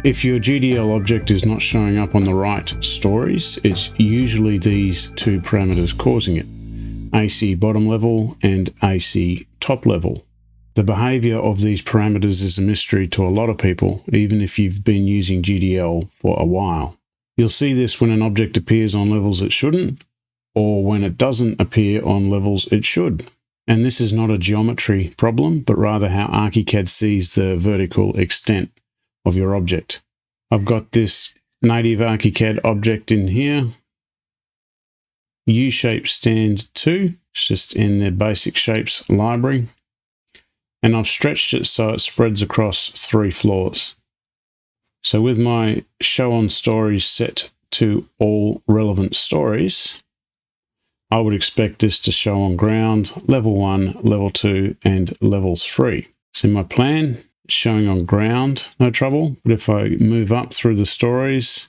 If your GDL object is not showing up on the right stories, it's usually these two parameters causing it: AC bottom level and AC top level. The behavior of these parameters is a mystery to a lot of people, even if you've been using GDL for a while. You'll see this when an object appears on levels it shouldn't, or when it doesn't appear on levels it should. And this is not a geometry problem, but rather how Archicad sees the vertical extent of your object. I've got this native Archicad object in here. U-shape stand 2, it's just in their basic shapes library. And I've stretched it so it spreads across 3 floors. So with my show on stories set to all relevant stories, I would expect this to show on ground, level 1, level 2, and level 3. So in my plan, it's showing on ground, no trouble. But if I move up through the stories,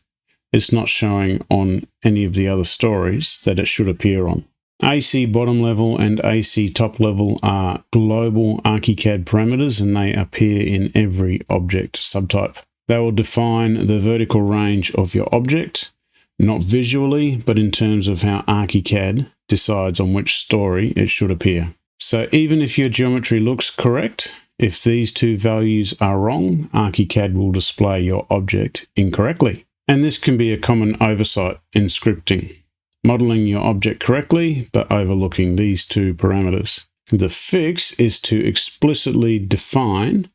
it's not showing on any of the other stories that it should appear on. AC bottom level and AC top level are global Archicad parameters, and they appear in every object subtype. They will define the vertical range of your object, not visually, but in terms of how Archicad decides on which story it should appear. So even if your geometry looks correct, if these two values are wrong, Archicad will display your object incorrectly. And this can be a common oversight in scripting, modeling your object correctly, but overlooking these two parameters. The fix is to explicitly define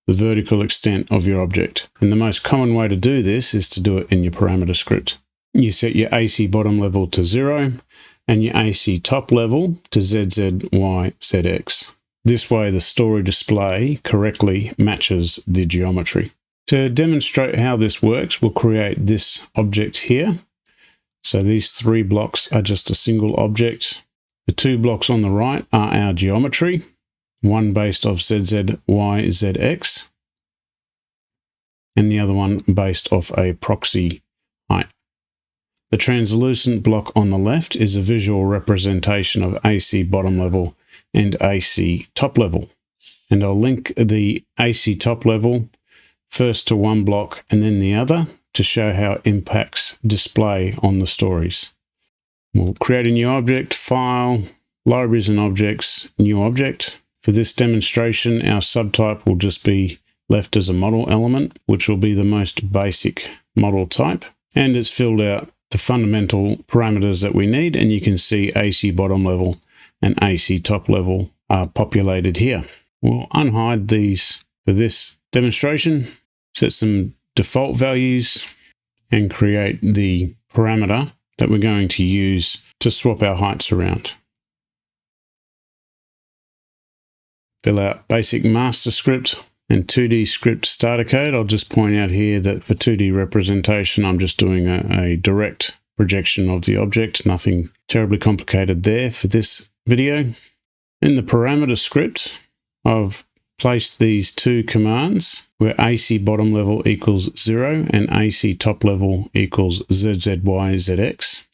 the vertical extent of your object. And the most common way to do this is to do it in your parameter script. You set your AC bottom level to 0 and your AC top level to ZZYZX. This way the story display correctly matches the geometry. To demonstrate how this works, we'll create this object here. So these 3 blocks are just a single object. The 2 blocks on the right are our geometry, one based off ZZYZX, and the other one based off a proxy height. The translucent block on the left is a visual representation of AC bottom level and AC top level. And I'll link the AC top level first to one block and then the other to show how it impacts display on the stories. We'll create a new object, File, Libraries and Objects, New Object. For this demonstration, our subtype will just be left as a model element, which will be the most basic model type. And it's filled out the fundamental parameters that we need, and you can see AC bottom level and AC top level are populated here. We'll unhide these for this demonstration, set some default values, and create the parameter that we're going to use to swap our heights around. Fill out basic master script and 2D script starter code. I'll just point out here that for 2D representation, I'm just doing a direct projection of the object. Nothing terribly complicated there for this video. In the parameter script, I've placed these 2 commands where AC bottom level equals 0 and AC top level equals ZZYZX.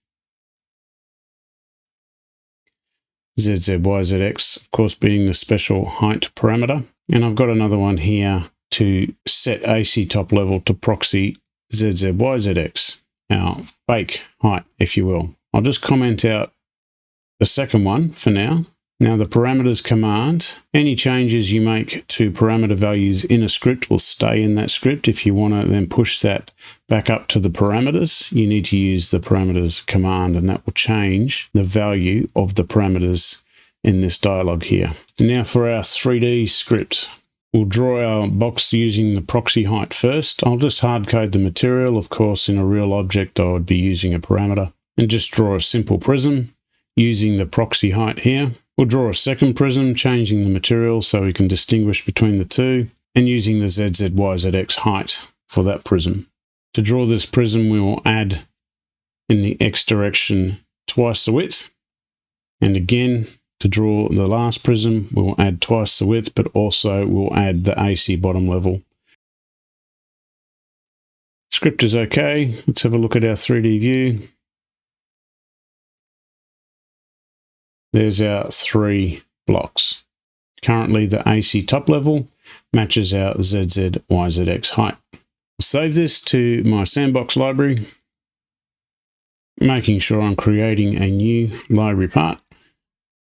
ZZYZX, of course, being the special height parameter. And I've got another one here to set AC top level to proxy ZZYZX, our fake height, if you will. I'll just comment out the second one for now. Now the parameters command, any changes you make to parameter values in a script will stay in that script. If you want to then push that back up to the parameters, you need to use the parameters command, and that will change the value of the parameters in this dialog here. Now for our 3D script, we'll draw our box using the proxy height first. I'll just hard code the material. Of course, in a real object, I would be using a parameter, and just draw a simple prism using the proxy height here. We'll draw a second prism, changing the material so we can distinguish between the two, and using the ZZYZX height for that prism. To draw this prism, we will add in the X direction twice the width. And again, to draw the last prism, we will add twice the width, but also we'll add the AC bottom level. Script is okay. Let's have a look at our 3D view. There's our 3 blocks. Currently, the AC top level matches our ZZYZX height. Save this to my sandbox library, making sure I'm creating a new library part,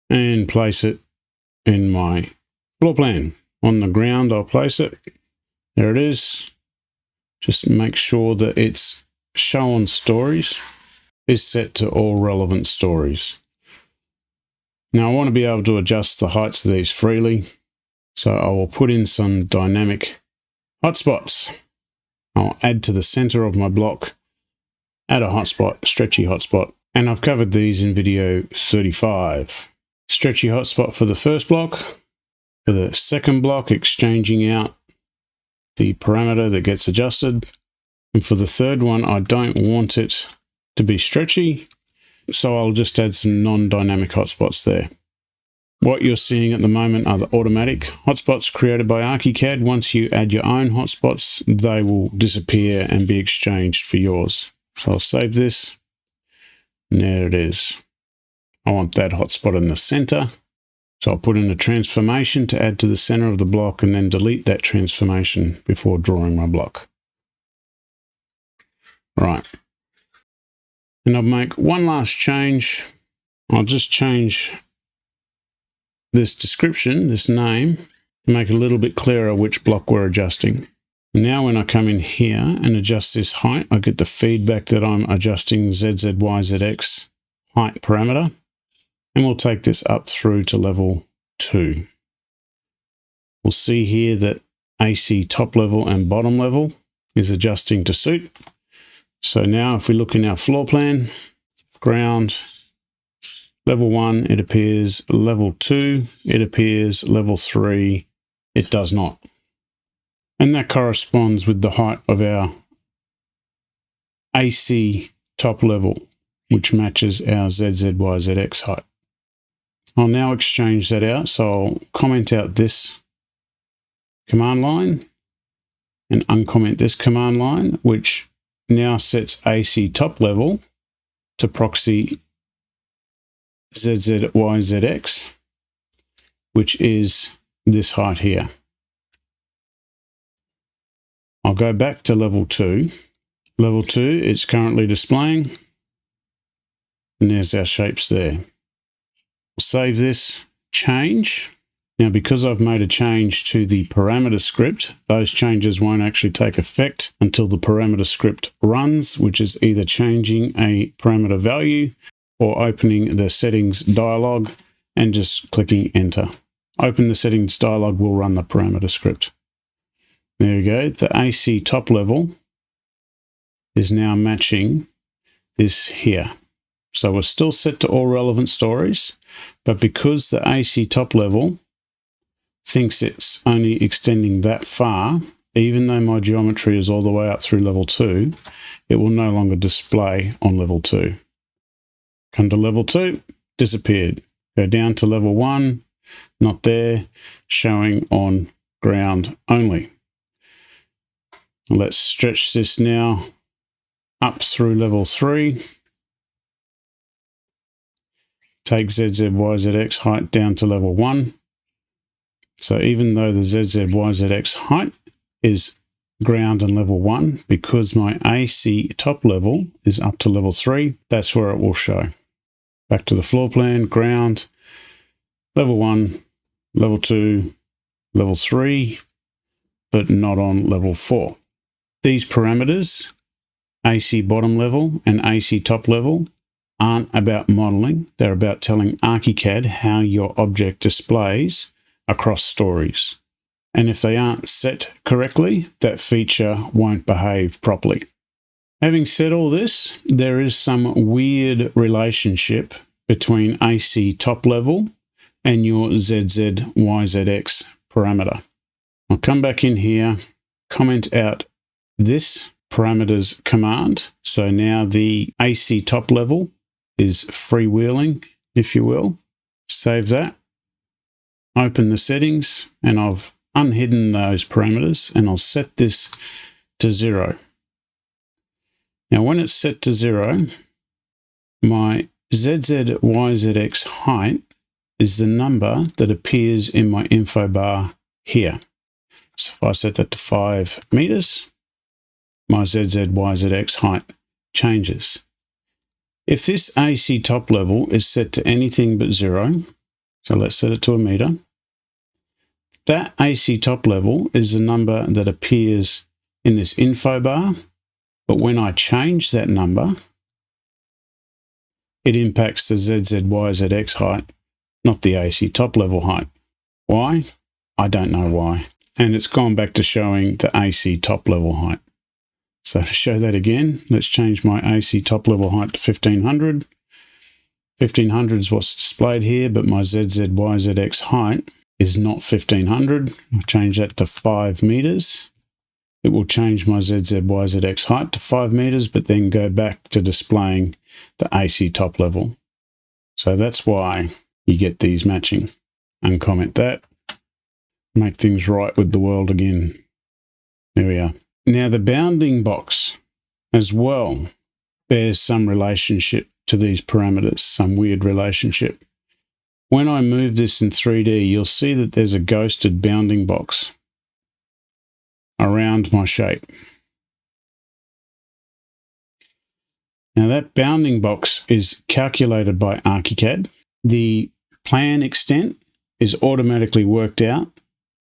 and place it in my floor plan. On the ground, I'll place it. There it is. Just make sure that it's show on stories is set to all relevant stories. Now I want to be able to adjust the heights of these freely, so I will put in some dynamic hotspots. I'll add to the center of my block, add a hotspot, stretchy hotspot, and I've covered these in video 35. Stretchy hotspot for the first block. For the second block, exchanging out the parameter that gets adjusted. And for the third one, I don't want it to be stretchy, so I'll just add some non-dynamic hotspots there. What you're seeing at the moment are the automatic hotspots created by Archicad. Once you add your own hotspots, they will disappear and be exchanged for yours. So I'll save this. And there it is. I want that hotspot in the center. So I'll put in a transformation to add to the center of the block and then delete that transformation before drawing my block. Right. And I'll make one last change. I'll just change this description, this name, to make it a little bit clearer which block we're adjusting. Now when I come in here and adjust this height, I get the feedback that I'm adjusting ZZYZX height parameter. And we'll take this up through to level 2. We'll see here that AC top level and bottom level is adjusting to suit. So now if we look in our floor plan, ground, level 1, it appears. Level 2, it appears. Level 3, it does not. And that corresponds with the height of our AC top level, which matches our ZZYZX height. I'll now exchange that out. So I'll comment out this command line and uncomment this command line, which now sets AC top level to proxy ZZYZX, which is this height here. I'll go back to level 2. Level 2, it's currently displaying. And there's our shapes there. Save this change. Now, because I've made a change to the parameter script, those changes won't actually take effect until the parameter script runs, which is either changing a parameter value or opening the settings dialog and just clicking enter. Open the settings dialog will run the parameter script. There we go. The AC top level is now matching this here. So we're still set to all relevant stories, but because the AC top level thinks it's only extending that far, even though my geometry is all the way up through level 2, it will no longer display on level 2. Come to level 2, disappeared. Go down to level 1, not there, showing on ground only. Let's stretch this now up through level 3. Take ZZYZX height down to level 1. So even though the ZZYZX height is ground and level 1, because my AC top level is up to level 3, that's where it will show. Back to the floor plan, ground, level 1, level 2, level 3, but not on level 4. These parameters, AC bottom level and AC top level, aren't about modeling. They're about telling Archicad how your object displays across stories. And if they aren't set correctly, that feature won't behave properly. Having said all this, there is some weird relationship between AC top level and your ZZYZX parameter. I'll come back in here, comment out this parameters command. So now the AC top level is freewheeling, if you will. Save that. Open the settings, and I've unhidden those parameters, and I'll set this to 0. Now, when it's set to 0, my ZZYZX height is the number that appears in my info bar here. So if I set that to 5 meters, my ZZYZX height changes. If this AC top level is set to anything but 0, so let's set it to a meter, that AC top level is the number that appears in this info bar, but when I change that number, it impacts the ZZYZX height, not the AC top level height. Why? I don't know why. And it's gone back to showing the AC top level height. So to show that again, let's change my AC top level height to 1500. 1500 is what's displayed here, but my ZZYZX height is not 1500. I'll change that to 5 meters. It will change my ZZYZX height to 5 meters, but then go back to displaying the AC top level. So that's why you get these matching. Uncomment that. Make things right with the world again. There we are. Now the bounding box as well bears some relationship to these parameters, some weird relationship. When I move this in 3D, you'll see that there's a ghosted bounding box around my shape. Now that bounding box is calculated by Archicad. The plan extent is automatically worked out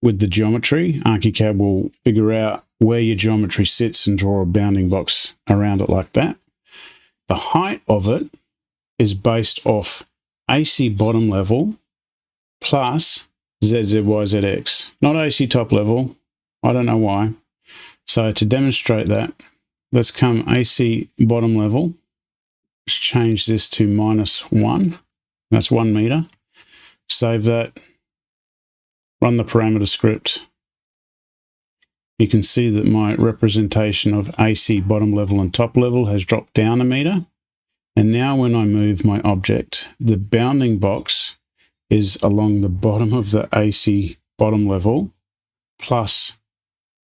with the geometry. Archicad will figure out where your geometry sits and draw a bounding box around it like that. The height of it is based off AC bottom level plus ZZYZX, not AC top level. I don't know why. So to demonstrate that, let's come AC bottom level. Let's change this to -1. That's 1 meter. Save that. Run the parameter script. You can see that my representation of AC bottom level and top level has dropped down 1 meter. And now when I move my object, the bounding box is along the bottom of the AC bottom level plus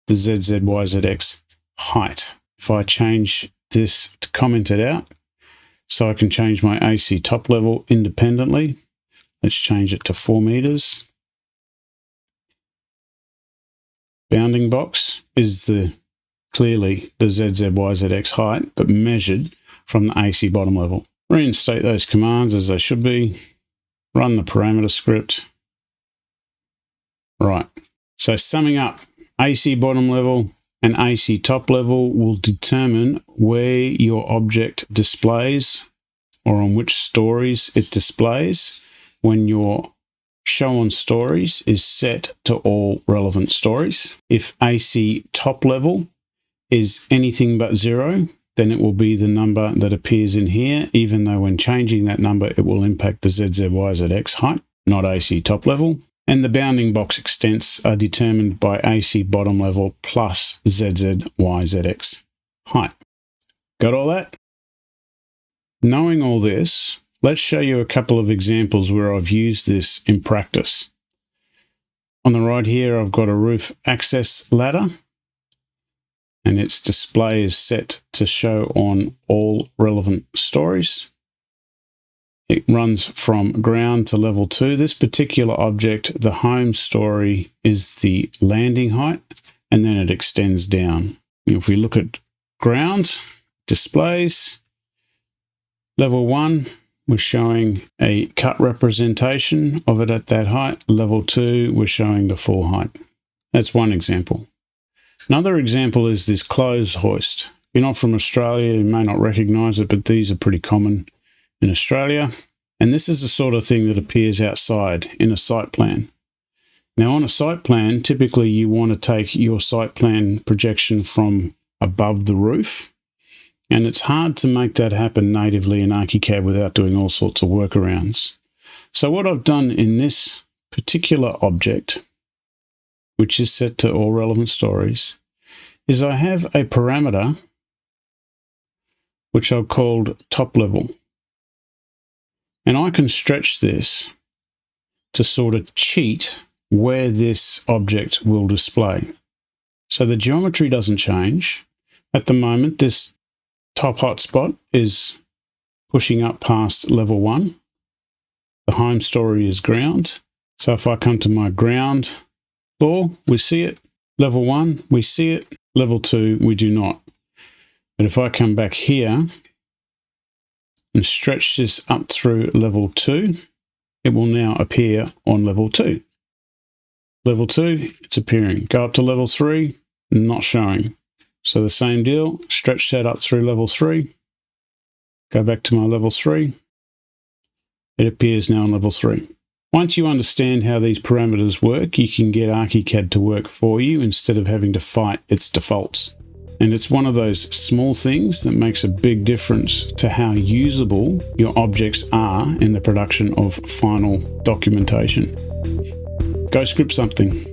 the ZZYZX height. If I change this to comment it out, so I can change my AC top level independently. Let's change it to 4 meters. Bounding box is clearly the ZZYZX height, but measured from the AC bottom level. Reinstate those commands as they should be. Run the parameter script. Right. So summing up, AC bottom level and AC top level will determine where your object displays or on which stories it displays when your show on stories is set to all relevant stories. If AC top level is anything but 0, then it will be the number that appears in here, even though when changing that number, it will impact the ZZYZX height, not AC top level. And the bounding box extents are determined by AC bottom level plus ZZYZX height. Got all that? Knowing all this, let's show you a couple of examples where I've used this in practice. On the right here, I've got a roof access ladder, and its display is set to show on all relevant stories. It runs from ground to level 2. This particular object, the home story, is the landing height, and then it extends down. If we look at ground displays, level 1, we're showing a cut representation of it at that height. Level 2, we're showing the full height. That's one example. Another example is this clothes hoist. If you're not from Australia, you may not recognize it, but these are pretty common in Australia. And this is the sort of thing that appears outside in a site plan. Now on a site plan, typically you want to take your site plan projection from above the roof. And it's hard to make that happen natively in Archicad without doing all sorts of workarounds. So what I've done in this particular object, which is set to all relevant stories, is I have a parameter which I've called top level. And I can stretch this to sort of cheat where this object will display. So the geometry doesn't change. At the moment, this top hotspot is pushing up past level 1. The home story is ground. So if I come to my ground floor, we see it. Level 1, we see it. Level 2, we do not. But if I come back here and stretch this up through level 2, it will now appear on level 2. Level 2, it's appearing. Go up to level 3, not showing. So the same deal, stretch that up through level 3, go back to my level 3, it appears now on level 3. Once you understand how these parameters work, you can get Archicad to work for you instead of having to fight its defaults. And it's one of those small things that makes a big difference to how usable your objects are in the production of final documentation. Go script something.